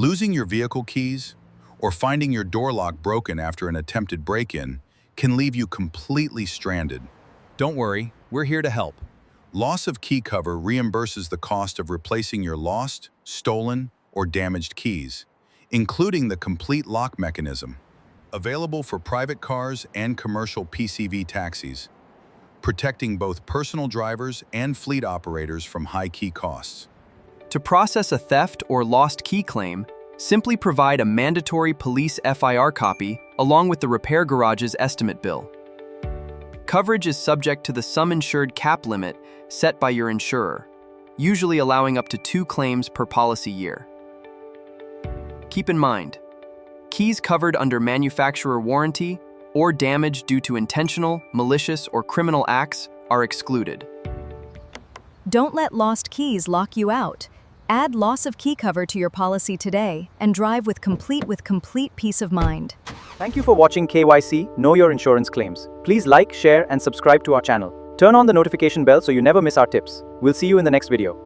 Losing your vehicle keys or finding your door lock broken after an attempted break-in can leave you completely stranded. Don't worry, we're here to help. Loss of key cover reimburses the cost of replacing your lost, stolen, or damaged keys, including the complete lock mechanism. Available for private cars and commercial PCV taxis, protecting both personal drivers and fleet operators from high key costs. To process a theft or lost key claim, simply provide a mandatory police FIR copy along with the repair garage's estimate bill. Coverage is subject to the sum insured cap limit set by your insurer, usually allowing up to 2 claims per policy year. Keep in mind, keys covered under manufacturer warranty or damage due to intentional, malicious, or criminal acts are excluded. Don't let lost keys lock you out. Add loss of key cover to your policy today and drive with complete peace of mind. Thank you for watching KYiC Know Your Insurance Claims. Please like, share, and subscribe to our channel. Turn on the notification bell so you never miss our tips. We'll see you in the next video.